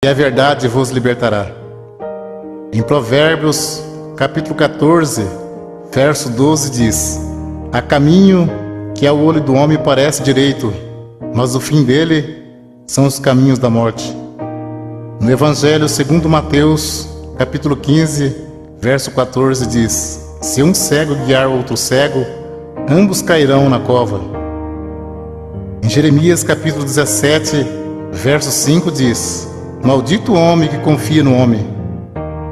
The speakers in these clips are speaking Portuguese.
e a verdade vos libertará. Em Provérbios, capítulo 14, verso 12 diz: há caminho que ao olho do homem parece direito, mas o fim dele são os caminhos da morte. No Evangelho segundo Mateus, capítulo 15, verso 14 diz: se um cego guiar outro cego, ambos cairão na cova. Em Jeremias capítulo 17, verso 5 diz: maldito o homem que confia no homem.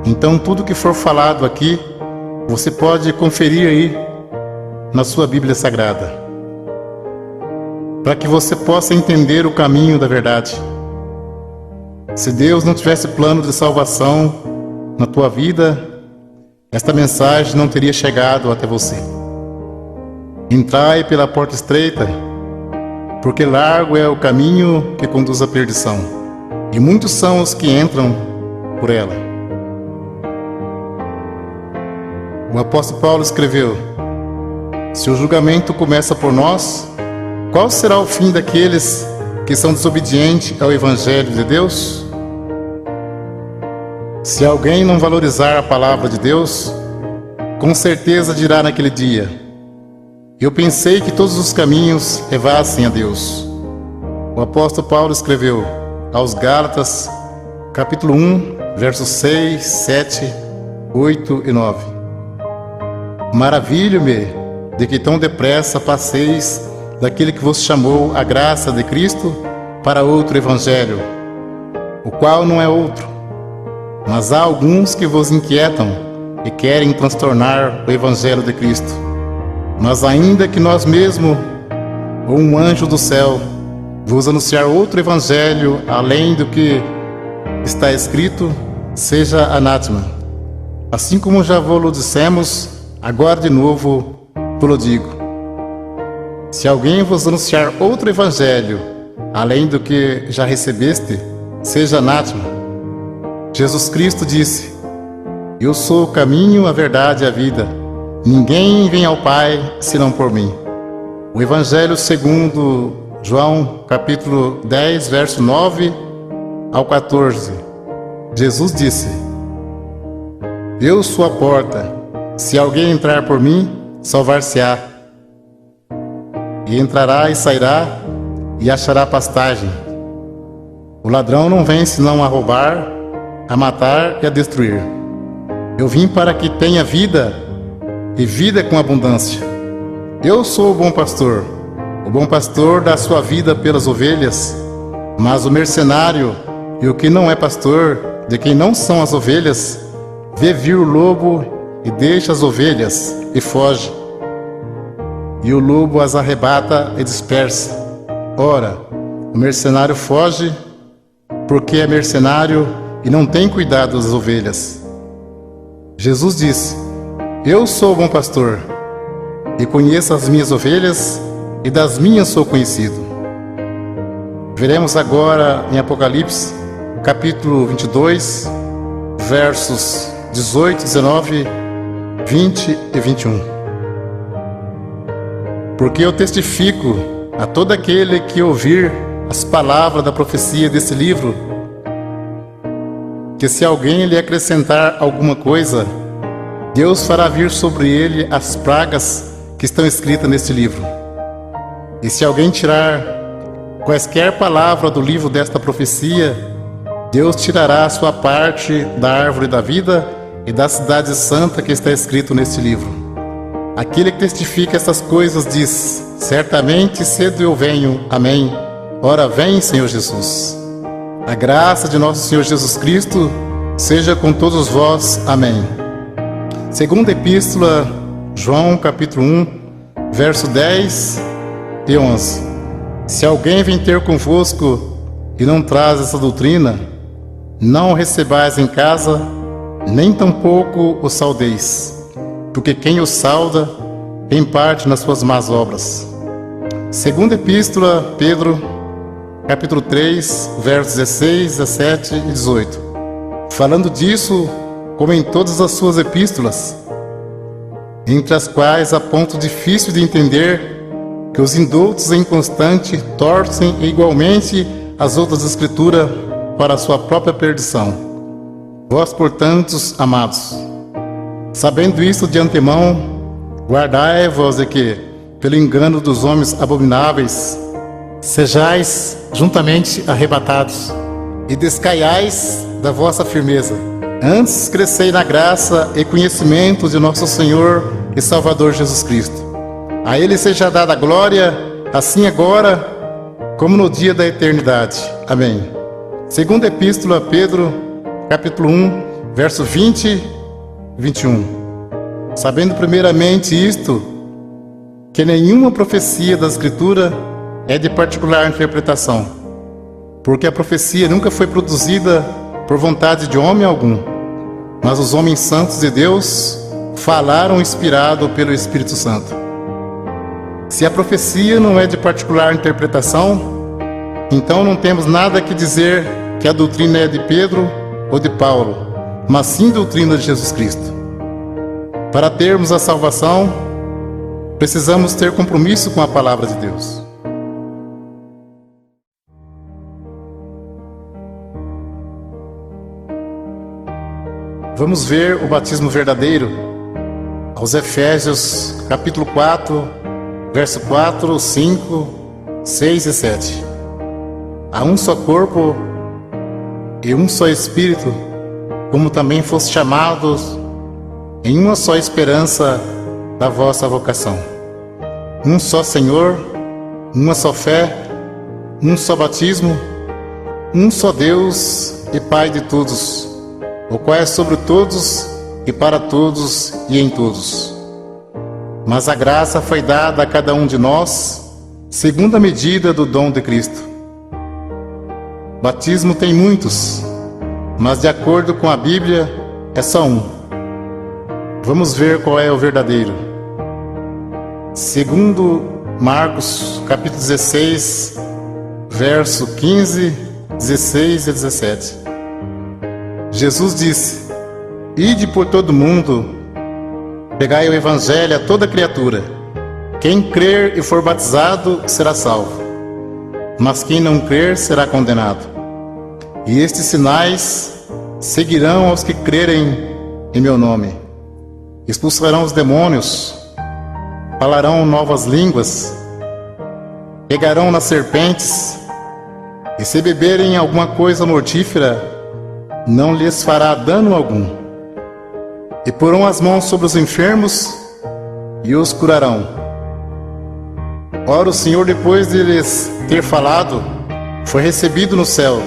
Então tudo que for falado aqui, você pode conferir aí na sua Bíblia Sagrada, para que você possa entender o caminho da verdade. Se Deus não tivesse plano de salvação na tua vida, esta mensagem não teria chegado até você. Entrai pela porta estreita, porque largo é o caminho que conduz à perdição, e muitos são os que entram por ela. O apóstolo Paulo escreveu: se o julgamento começa por nós, qual será o fim daqueles que são desobedientes ao Evangelho de Deus? Se alguém não valorizar a palavra de Deus, com certeza dirá naquele dia: eu pensei que todos os caminhos levassem a Deus. O apóstolo Paulo escreveu aos Gálatas, capítulo 1, versos 6, 7, 8 e 9: maravilho-me de que tão depressa passeis daquele que vos chamou a graça de Cristo para outro evangelho, o qual não é outro. Mas há alguns que vos inquietam e querem transtornar o evangelho de Cristo. Mas ainda que nós mesmos, ou um anjo do céu, vos anunciar outro evangelho além do que está escrito, seja anátema. Assim como já vos dissemos, agora de novo vos digo: se alguém vos anunciar outro evangelho além do que já recebeste, seja anátema. Jesus Cristo disse: eu sou o caminho, a verdade e a vida. Ninguém vem ao Pai senão por mim. O Evangelho segundo João, capítulo 10, verso 9 ao 14. Jesus disse: eu sou a porta. Se alguém entrar por mim, salvar-se-á. E entrará e sairá e achará pastagem. O ladrão não vem senão a roubar, a matar e a destruir. Eu vim para que tenha vida, e vida com abundância. Eu sou o bom pastor. O bom pastor dá sua vida pelas ovelhas. Mas o mercenário e o que não é pastor, de quem não são as ovelhas, vê vir o lobo e deixa as ovelhas e foge. E o lobo as arrebata e dispersa. Ora, o mercenário foge porque é mercenário e não tem cuidado das ovelhas. Jesus disse: eu sou o bom pastor, e conheço as minhas ovelhas, e das minhas sou conhecido. Veremos agora em Apocalipse, capítulo 22, versos 18, 19, 20 e 21. Porque eu testifico a todo aquele que ouvir as palavras da profecia desse livro, que se alguém lhe acrescentar alguma coisa, Deus fará vir sobre ele as pragas que estão escritas neste livro. E se alguém tirar quaisquer palavra do livro desta profecia, Deus tirará a sua parte da árvore da vida e da cidade santa que está escrito neste livro. Aquele que testifica essas coisas diz: certamente cedo eu venho. Amém. Ora vem, Senhor Jesus. A graça de nosso Senhor Jesus Cristo seja com todos vós. Amém. Segunda Epístola, João, capítulo 1, verso 10 e 11. Se alguém vem ter convosco e não traz essa doutrina, não o recebais em casa, nem tampouco o saudeis, porque quem o sauda tem parte nas suas más obras. Segunda Epístola, Pedro, capítulo 3, versos 16, 17 e 18. Falando disso, como em todas as suas epístolas, entre as quais há ponto difícil de entender, que os indultos e inconstantes torcem igualmente as outras escrituras para a sua própria perdição. Vós, portanto, amados, sabendo isto de antemão, guardai-vos de que, pelo engano dos homens abomináveis, sejais juntamente arrebatados, e descaiais da vossa firmeza. Antes crescei na graça e conhecimento de nosso Senhor e Salvador Jesus Cristo. A Ele seja dada a glória, assim agora, como no dia da eternidade. Amém. Segunda Epístola a Pedro, capítulo 1, verso 20 e 21. Sabendo primeiramente isto, que nenhuma profecia da Escritura é de particular interpretação, porque a profecia nunca foi produzida por vontade de homem algum, mas os homens santos de Deus falaram inspirado pelo Espírito Santo. Se a profecia não é de particular interpretação, então não temos nada que dizer que a doutrina é de Pedro ou de Paulo, mas sim doutrina de Jesus Cristo. Para termos a salvação, precisamos ter compromisso com a palavra de Deus. Vamos ver o batismo verdadeiro aos Efésios, capítulo 4, verso 4, 5, 6 e 7. Há um só corpo e um só Espírito, como também foste chamados em uma só esperança da vossa vocação. Um só Senhor, uma só fé, um só batismo, um só Deus e Pai de todos, o qual é sobre todos e para todos e em todos. Mas a graça foi dada a cada um de nós, segundo a medida do dom de Cristo. Batismo tem muitos, mas de acordo com a Bíblia, é só um. Vamos ver qual é o verdadeiro. Segundo Marcos, capítulo 16, verso 15, 16 e 17. Jesus disse: Ide por todo mundo, pregai o evangelho a toda criatura. Quem crer e for batizado será salvo, mas quem não crer será condenado. E estes sinais seguirão aos que crerem em meu nome. Expulsarão os demônios, falarão novas línguas, pegarão nas serpentes, e se beberem alguma coisa mortífera, não lhes fará dano algum. E porão as mãos sobre os enfermos e os curarão. Ora, o Senhor, depois de lhes ter falado, foi recebido no céu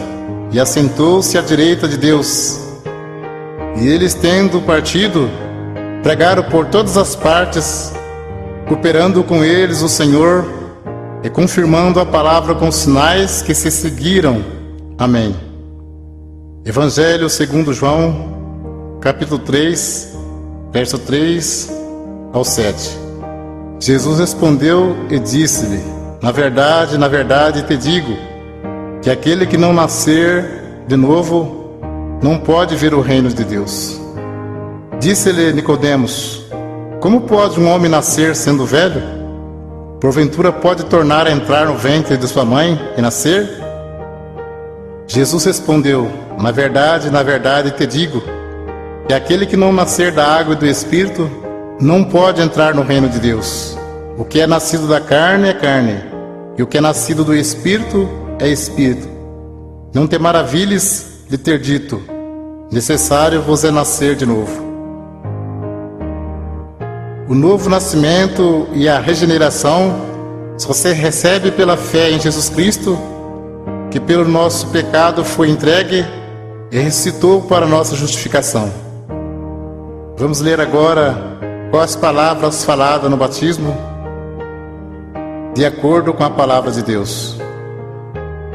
e assentou-se à direita de Deus. E eles, tendo partido, pregaram por todas as partes, cooperando com eles o Senhor e confirmando a palavra com sinais que se seguiram. Amém. Evangelho segundo João, capítulo 3, verso 3 ao 7. Jesus respondeu e disse-lhe: na verdade te digo, que aquele que não nascer de novo, não pode ver o reino de Deus. Disse-lhe Nicodemos: como pode um homem nascer sendo velho? Porventura pode tornar a entrar no ventre de sua mãe e nascer? Jesus respondeu: na verdade te digo, que aquele que não nascer da água e do Espírito, não pode entrar no reino de Deus. O que é nascido da carne é carne, e o que é nascido do Espírito é Espírito. Não te maravilhes de ter dito: necessário vos é nascer de novo. O novo nascimento e a regeneração só se recebe pela fé em Jesus Cristo, que pelo nosso pecado foi entregue e ressuscitou para nossa justificação. Vamos ler agora quais palavras faladas no batismo, de acordo com a palavra de Deus.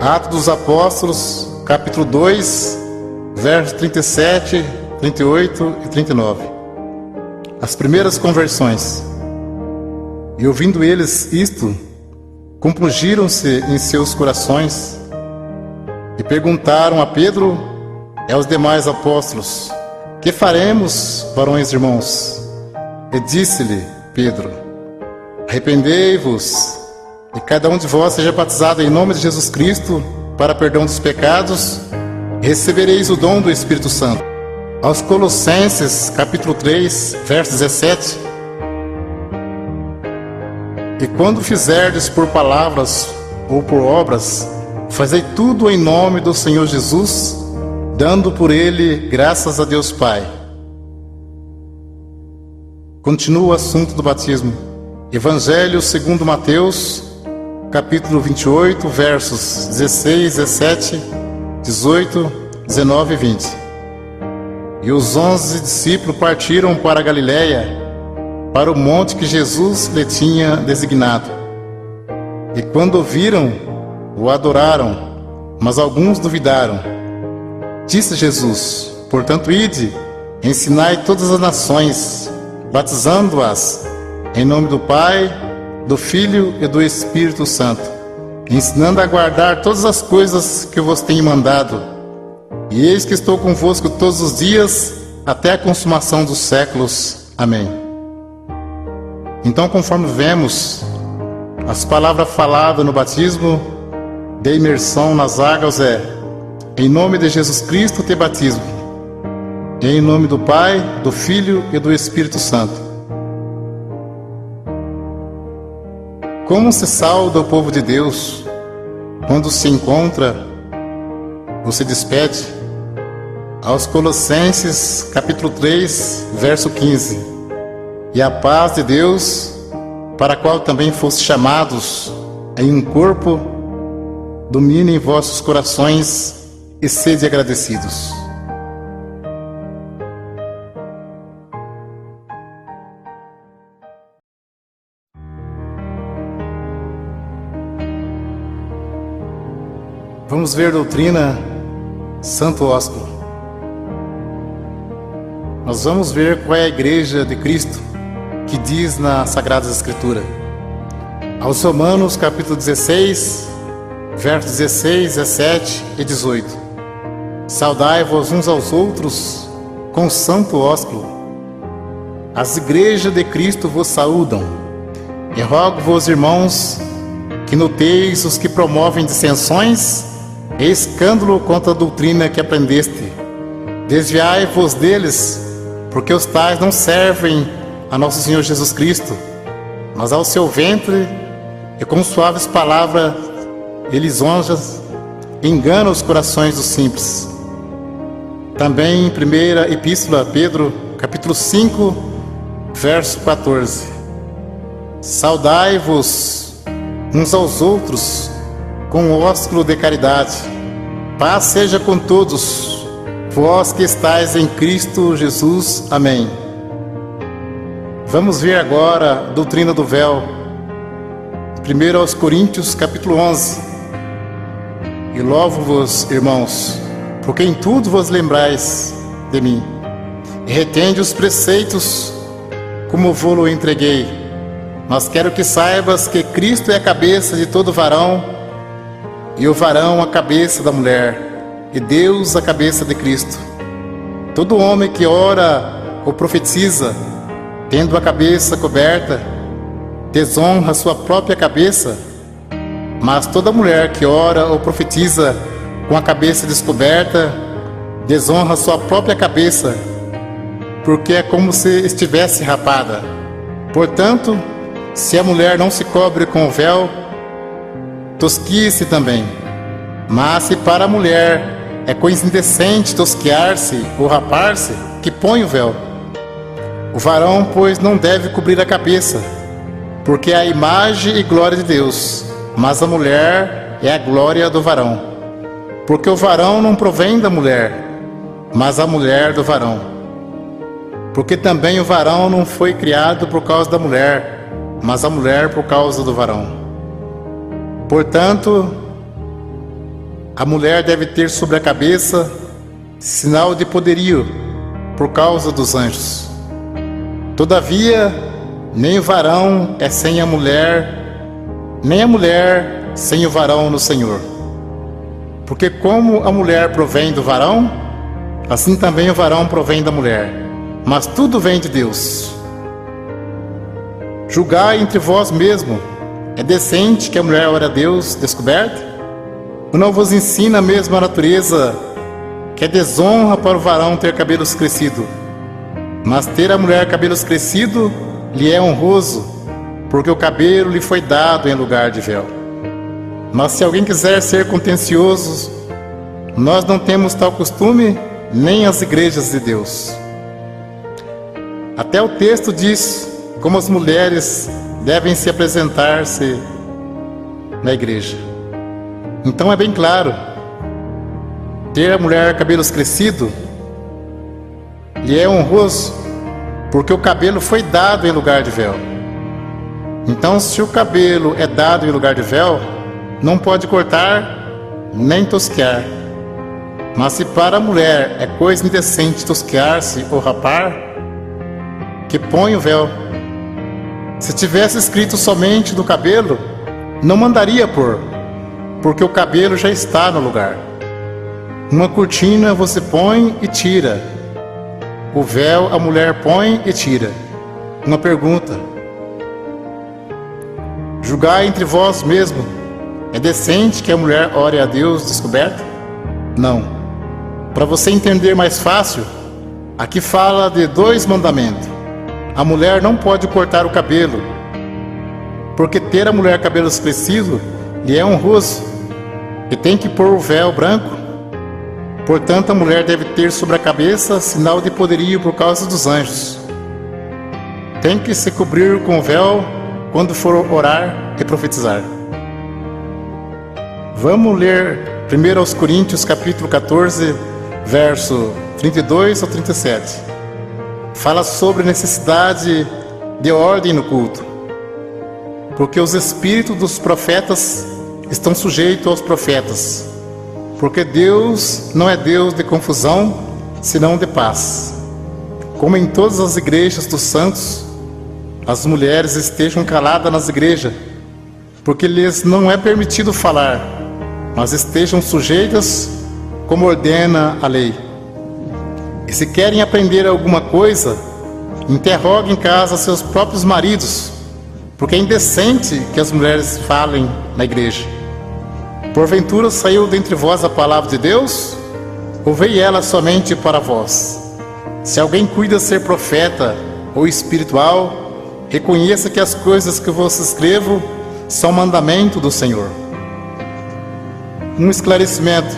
Atos dos Apóstolos, capítulo 2, versos 37, 38 e 39. As primeiras conversões. E ouvindo eles isto, compungiram-se em seus corações e perguntaram a Pedro e aos demais apóstolos: que faremos, varões irmãos? E disse-lhe Pedro: arrependei-vos, e cada um de vós seja batizado em nome de Jesus Cristo para perdão dos pecados, recebereis o dom do Espírito Santo. Aos Colossenses, capítulo 3, verso 17. E quando fizerdes por palavras ou por obras, fazei tudo em nome do Senhor Jesus, dando por ele graças a Deus Pai. Continua o assunto do batismo. Evangelho segundo Mateus, capítulo 28, versos 16, 17, 18, 19 e 20. E os 11 discípulos partiram para a Galiléia, para o monte que Jesus lhe tinha designado. E quando o viram, o adoraram, mas alguns duvidaram. Disse Jesus: portanto, ide, ensinai todas as nações, batizando-as em nome do Pai, do Filho e do Espírito Santo, ensinando a guardar todas as coisas que eu vos tenho mandado. E eis que estou convosco todos os dias, até a consumação dos séculos. Amém. Então, conforme vemos, as palavras faladas no batismo de imersão nas águas é: em nome de Jesus Cristo te batismo, e em nome do Pai, do Filho e do Espírito Santo. Como se sauda o povo de Deus quando se encontra ou se despede? Aos Colossenses, capítulo 3, verso 15. E a paz de Deus, para a qual também foste chamados em um corpo, domine em vossos corações e sede agradecidos. Vamos ver a doutrina Santo Ósculo. Nós vamos ver qual é a igreja de Cristo que diz na Sagrada Escritura. Aos Romanos, capítulo 16, versos 16, 17 e 18. Saudai-vos uns aos outros com santo ósculo. As igrejas de Cristo vos saúdam. E rogo-vos, irmãos, que noteis os que promovem dissensões e escândalo contra a doutrina que aprendeste. Desviai-vos deles, porque os tais não servem a nosso Senhor Jesus Cristo, mas ao seu ventre, e com suaves palavras e lisonjas enganam os corações dos simples. Também em primeira epístola a Pedro, capítulo 5, verso 14. Saudai-vos uns aos outros com o ósculo de caridade. Paz seja com todos, vós que estáis em Cristo Jesus. Amém. Vamos ver agora a doutrina do véu. 1 aos Coríntios, capítulo 11. E louvo-vos, irmãos, porque em tudo vos lembrais de mim, e retende os preceitos como vou-lo entreguei. Mas quero que saibas que Cristo é a cabeça de todo varão, e o varão a cabeça da mulher, e Deus a cabeça de Cristo. Todo homem que ora ou profetiza, tendo a cabeça coberta, desonra sua própria cabeça, mas toda mulher que ora ou profetiza com a cabeça descoberta, desonra sua própria cabeça, porque é como se estivesse rapada. Portanto, se a mulher não se cobre com o véu, tosquie-se também. Mas se para a mulher é coisa indecente tosquiar-se ou rapar-se, que põe o véu. O varão, pois, não deve cobrir a cabeça, porque é a imagem e glória de Deus, mas a mulher é a glória do varão. Porque o varão não provém da mulher, mas a mulher do varão. Porque também o varão não foi criado por causa da mulher, mas a mulher por causa do varão. Portanto, a mulher deve ter sobre a cabeça sinal de poderio por causa dos anjos. Todavia, nem o varão é sem a mulher, nem a mulher sem o varão no Senhor. Porque como a mulher provém do varão, assim também o varão provém da mulher. Mas tudo vem de Deus. Julgai entre vós mesmo. É decente que a mulher ore a Deus descoberta? Ou não vos ensina a mesma natureza que é desonra para o varão ter cabelos crescidos. Mas ter a mulher cabelos crescidos lhe é honroso, porque o cabelo lhe foi dado em lugar de véu. Mas se alguém quiser ser contencioso, nós não temos tal costume, nem as igrejas de Deus. Até o texto diz como as mulheres devem se apresentar-se na igreja. Então é bem claro, ter a mulher cabelos crescidos lhe é honroso, porque o cabelo foi dado em lugar de véu. Então, se o cabelo é dado em lugar de véu, não pode cortar nem tosquear. Mas se para a mulher é coisa indecente tosquear-se ou rapar, que põe o véu. Se tivesse escrito somente do cabelo, não mandaria pôr, porque o cabelo já está no lugar. Uma cortina você põe e tira. O véu a mulher põe e tira. Uma pergunta: julgai entre vós mesmo, é decente que a mulher ore a Deus descoberta? Não. Para você entender mais fácil, aqui fala de 2 mandamentos. A mulher não pode cortar o cabelo, porque ter a mulher cabelos crescidos lhe é honroso, e tem que pôr o véu branco. Portanto, a mulher deve ter sobre a cabeça sinal de poderio por causa dos anjos. Tem que se cobrir com o véu quando for orar e profetizar. Vamos ler 1 Coríntios capítulo 14, verso 32 ao 37. Fala sobre a necessidade de ordem no culto, porque os espíritos dos profetas estão sujeitos aos profetas, porque Deus não é Deus de confusão, senão de paz. Como em todas as igrejas dos santos, as mulheres estejam caladas nas igrejas, porque lhes não é permitido falar, mas estejam sujeitas como ordena a lei. E se querem aprender alguma coisa, interroguem em casa seus próprios maridos, porque é indecente que as mulheres falem na igreja. Porventura saiu dentre vós a palavra de Deus? Ou veio ela somente para vós? Se alguém cuida ser profeta ou espiritual, reconheça que as coisas que vos escrevo são mandamento do Senhor. Um esclarecimento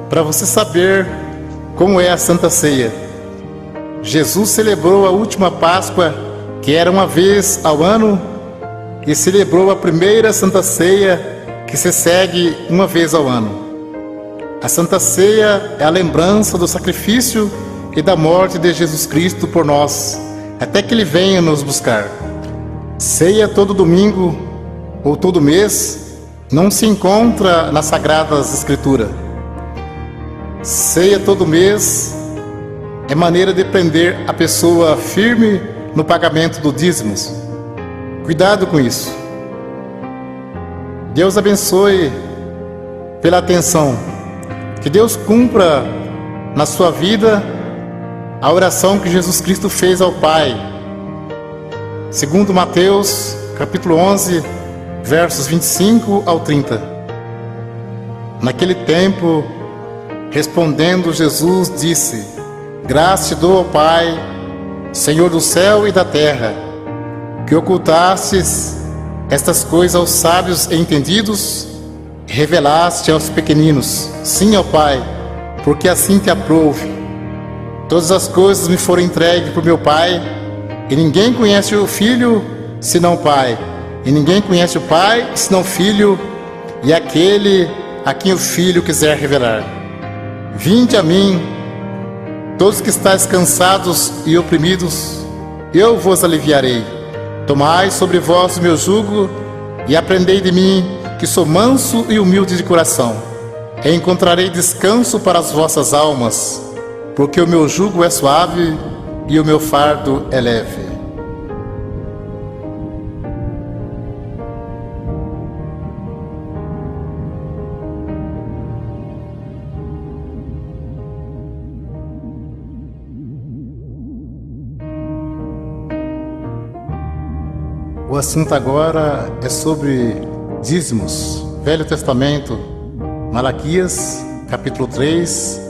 para você saber como é a Santa Ceia. Jesus celebrou a última Páscoa, que era uma vez ao ano, e celebrou a primeira Santa Ceia, que se segue uma vez ao ano. A Santa Ceia é a lembrança do sacrifício e da morte de Jesus Cristo por nós, até que Ele venha nos buscar. Ceia todo domingo ou todo mês não se encontra nas Sagradas Escrituras. Ceia todo mês é maneira de prender a pessoa firme no pagamento do dízimos. Cuidado com isso. Deus abençoe pela atenção. Que Deus cumpra na sua vida a oração que Jesus Cristo fez ao Pai. Segundo Mateus, capítulo 11, versos 25 ao 30. Naquele tempo, respondendo Jesus, disse: Graça te dou, ó Pai, Senhor do céu e da terra, que ocultastes estas coisas aos sábios e entendidos, e revelaste aos pequeninos. Sim, ó Pai, porque assim te aprouve. Todas as coisas me foram entregues por meu Pai, e ninguém conhece o Filho senão o Pai, e ninguém conhece o Pai senão o Filho, e aquele a quem o Filho quiser revelar. Vinde a mim, todos que estáis cansados e oprimidos, eu vos aliviarei. Tomai sobre vós o meu jugo e aprendei de mim, que sou manso e humilde de coração, e encontrarei descanso para as vossas almas, porque o meu jugo é suave e o meu fardo é leve. O assunto agora é sobre dízimos. Velho Testamento, Malaquias, capítulo 3,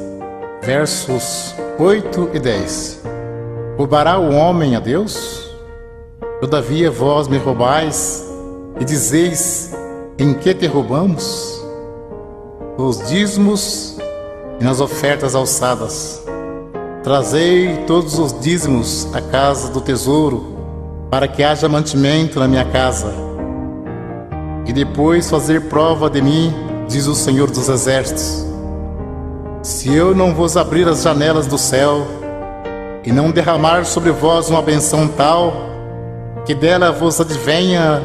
versos 8 e 10. Roubará o homem a Deus? Todavia vós me roubais, e dizeis: em que te roubamos? Nos dízimos e nas ofertas alçadas. Trazei todos os dízimos à casa do tesouro, para que haja mantimento na minha casa. E depois fazer prova de mim, diz o Senhor dos Exércitos, se eu não vos abrir as janelas do céu, e não derramar sobre vós uma benção tal, que dela vos advenha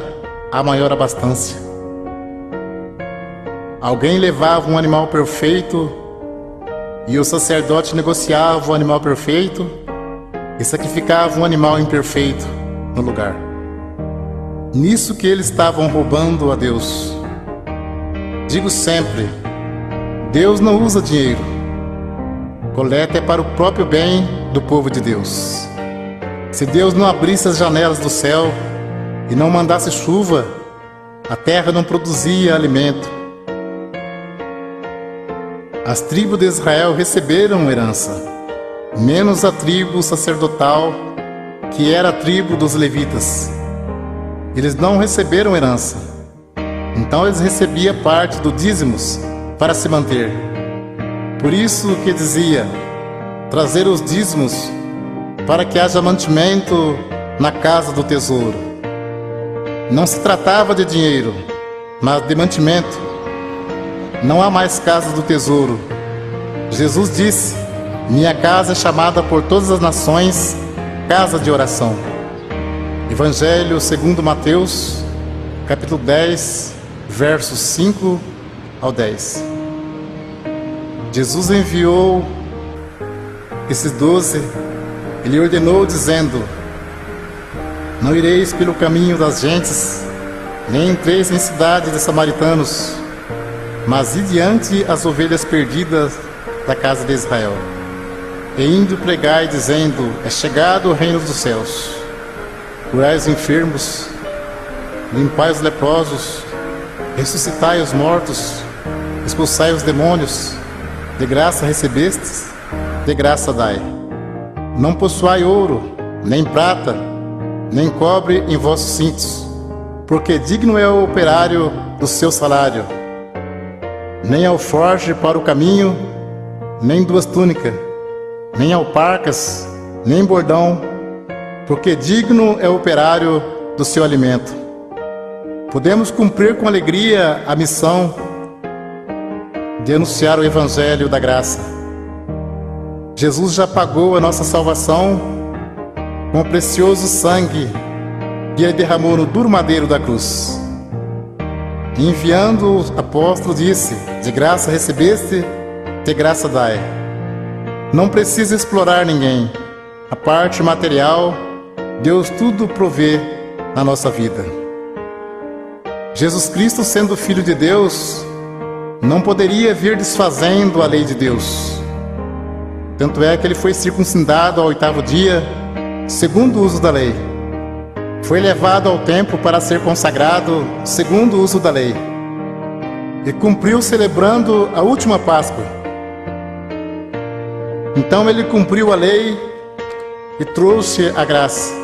a maior abastança. Alguém levava um animal perfeito, e o sacerdote negociava o animal perfeito, e sacrificava um animal imperfeito no lugar. Nisso que eles estavam roubando a Deus. Digo sempre, Deus não usa dinheiro. Coleta é para o próprio bem do povo de Deus. Se Deus não abrisse as janelas do céu e não mandasse chuva, a terra não produzia alimento. As tribos de Israel receberam herança, menos a tribo sacerdotal, que era a tribo dos levitas. Eles não receberam herança, então eles recebiam parte do dízimos para se manter. Por isso que dizia, trazer os dízimos para que haja mantimento na casa do tesouro. Não se tratava de dinheiro, mas de mantimento. Não há mais casa do tesouro. Jesus disse, minha casa é chamada por todas as nações casa de oração. Evangelho segundo Mateus, capítulo 10, versos 5 ao 10. Jesus enviou esses 12, ele ordenou dizendo, não ireis pelo caminho das gentes, nem entreis em cidade de samaritanos, mas ide diante as ovelhas perdidas da casa de Israel. E indo pregai, dizendo, é chegado o reino dos céus. Curai os enfermos, limpai os leprosos, ressuscitai os mortos, expulsai os demônios, de graça recebestes, de graça dai. Não possuai ouro, nem prata, nem cobre em vossos cintos, porque digno é o operário do seu salário. Nem alforje para o caminho, nem duas túnicas, nem alparcas, nem bordão, porque digno é o operário do seu alimento. Podemos cumprir com alegria a missão de anunciar o Evangelho da graça. Jesus já pagou a nossa salvação com o precioso sangue que ele derramou no duro madeiro da cruz. Enviando o apóstolo disse, de graça recebeste, de graça dai. Não precisa explorar ninguém. A parte material, Deus tudo provê na nossa vida. Jesus Cristo, sendo Filho de Deus, não poderia vir desfazendo a lei de Deus. Tanto é que ele foi circuncidado ao 8º dia, segundo o uso da lei. Foi levado ao templo para ser consagrado, segundo o uso da lei. E cumpriu celebrando a última Páscoa. Então ele cumpriu a lei e trouxe a graça.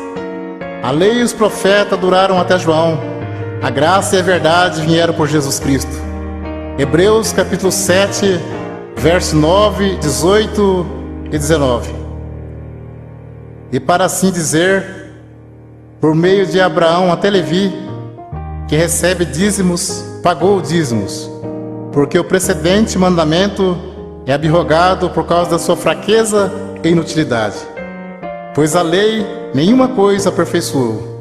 A lei e os profetas duraram até João. A graça e a verdade vieram por Jesus Cristo. Hebreus capítulo 7, verso 9, 18 e 19. E para assim dizer, por meio de Abraão até Levi, que recebe dízimos, pagou dízimos, porque o precedente mandamento é abrogado por causa da sua fraqueza e inutilidade. Pois a lei nenhuma coisa aperfeiçoou,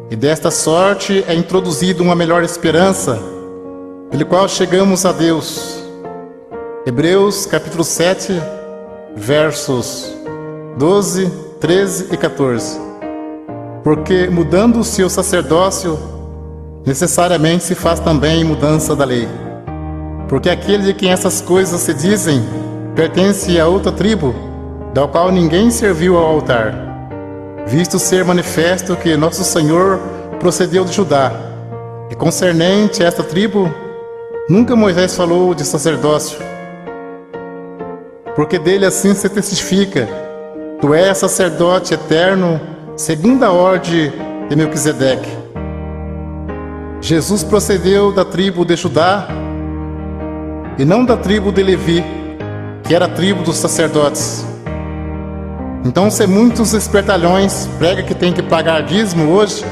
e desta sorte é introduzida uma melhor esperança, pelo qual chegamos a Deus. Hebreus capítulo 7, versos 12, 13 e 14. Porque mudando-se o sacerdócio, necessariamente se faz também mudança da lei. Porque aquele de quem essas coisas se dizem, pertence a outra tribo, da qual ninguém serviu ao altar, visto ser manifesto que nosso Senhor procedeu de Judá. E concernente a esta tribo, nunca Moisés falou de sacerdócio, porque dele assim se testifica: tu és sacerdote eterno, segundo a ordem de Melquisedeque. Jesus procedeu da tribo de Judá e não da tribo de Levi, que era a tribo dos sacerdotes. Então, se muitos espertalhões pregam que tem que pagar dízimo hoje,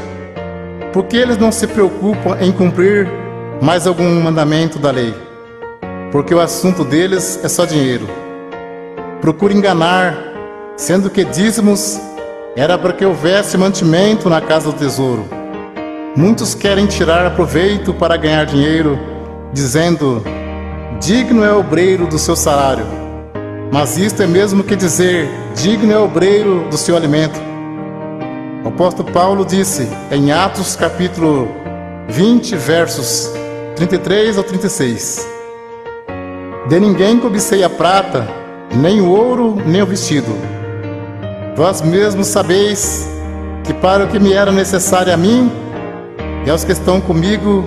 por que eles não se preocupam em cumprir mais algum mandamento da lei? Porque o assunto deles é só dinheiro. Procura enganar, sendo que dízimos era para que houvesse mantimento na casa do tesouro. Muitos querem tirar proveito para ganhar dinheiro, dizendo: digno é o obreiro do seu salário. Mas isto é mesmo que dizer: digno é o obreiro do seu alimento. O apóstolo Paulo disse em Atos capítulo 20, versos 33 ao 36: de ninguém cobicei a prata, nem o ouro, nem o vestido. Vós mesmos sabeis que para o que me era necessário a mim e aos que estão comigo,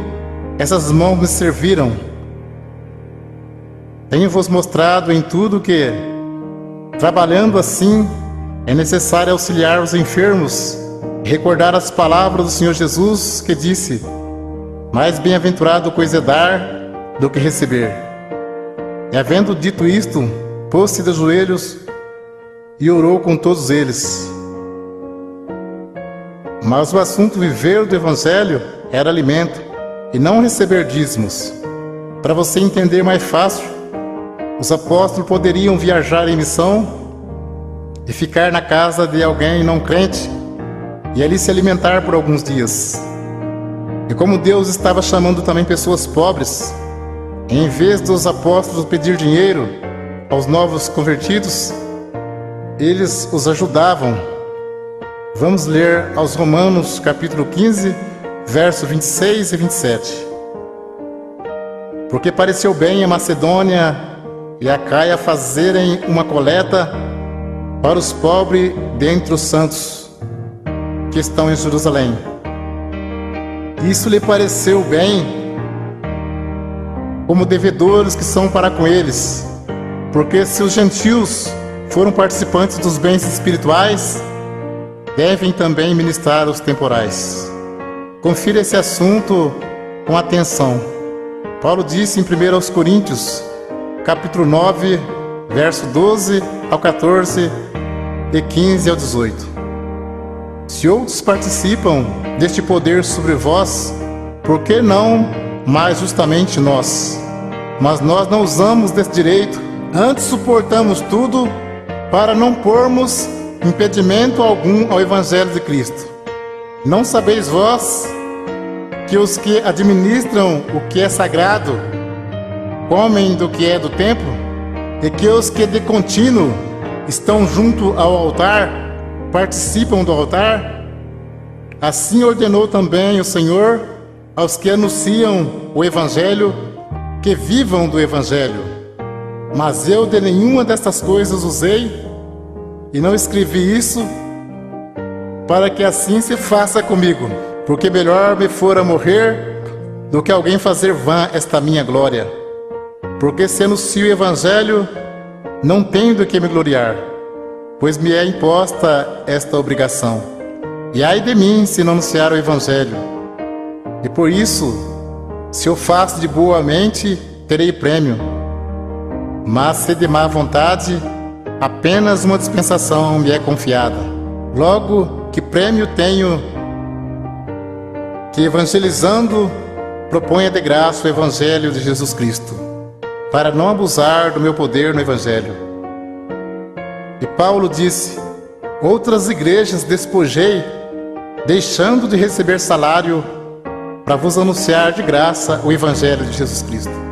essas mãos me serviram. Tenho-vos mostrado em tudo que, trabalhando assim, é necessário auxiliar os enfermos e recordar as palavras do Senhor Jesus, que disse: mais bem-aventurado coisa é dar do que receber. E havendo dito isto, pôs-se de joelhos e orou com todos eles. Mas o assunto viver do Evangelho era alimento, e não receber dízimos. Para você entender mais fácil, os apóstolos poderiam viajar em missão e ficar na casa de alguém não crente e ali se alimentar por alguns dias. E como Deus estava chamando também pessoas pobres, em vez dos apóstolos pedir dinheiro aos novos convertidos, eles os ajudavam. Vamos ler aos Romanos capítulo 15, versos 26 e 27. Porque pareceu bem a Macedônia e a Caia fazerem uma coleta para os pobres dentre os santos que estão em Jerusalém. Isso lhe pareceu bem, como devedores que são para com eles, porque se os gentios foram participantes dos bens espirituais, devem também ministrar os temporais. Confira esse assunto com atenção. Paulo disse em 1 Coríntios, capítulo 9, verso 12 ao 14 e 15 ao 18. Se outros participam deste poder sobre vós, por que não mais justamente nós? Mas nós não usamos desse direito, antes suportamos tudo para não pormos impedimento algum ao Evangelho de Cristo. Não sabeis vós que os que administram o que é sagrado comem do que é do templo, e que os que de contínuo estão junto ao altar participam do altar? Assim ordenou também o Senhor aos que anunciam o Evangelho que vivam do Evangelho. Mas eu de nenhuma destas coisas usei, e não escrevi isso para que assim se faça comigo, porque melhor me fora morrer do que alguém fazer vã esta minha glória. Porque se anuncio o Evangelho, não tenho do que me gloriar, pois me é imposta esta obrigação. E ai de mim se não anunciar o Evangelho. E por isso, se eu faço de boa mente, terei prêmio. Mas se de má vontade, apenas uma dispensação me é confiada. Logo, que prêmio tenho que, evangelizando, proponha de graça o Evangelho de Jesus Cristo, para não abusar do meu poder no Evangelho. E Paulo disse: outras igrejas despojei, deixando de receber salário, para vos anunciar de graça o Evangelho de Jesus Cristo.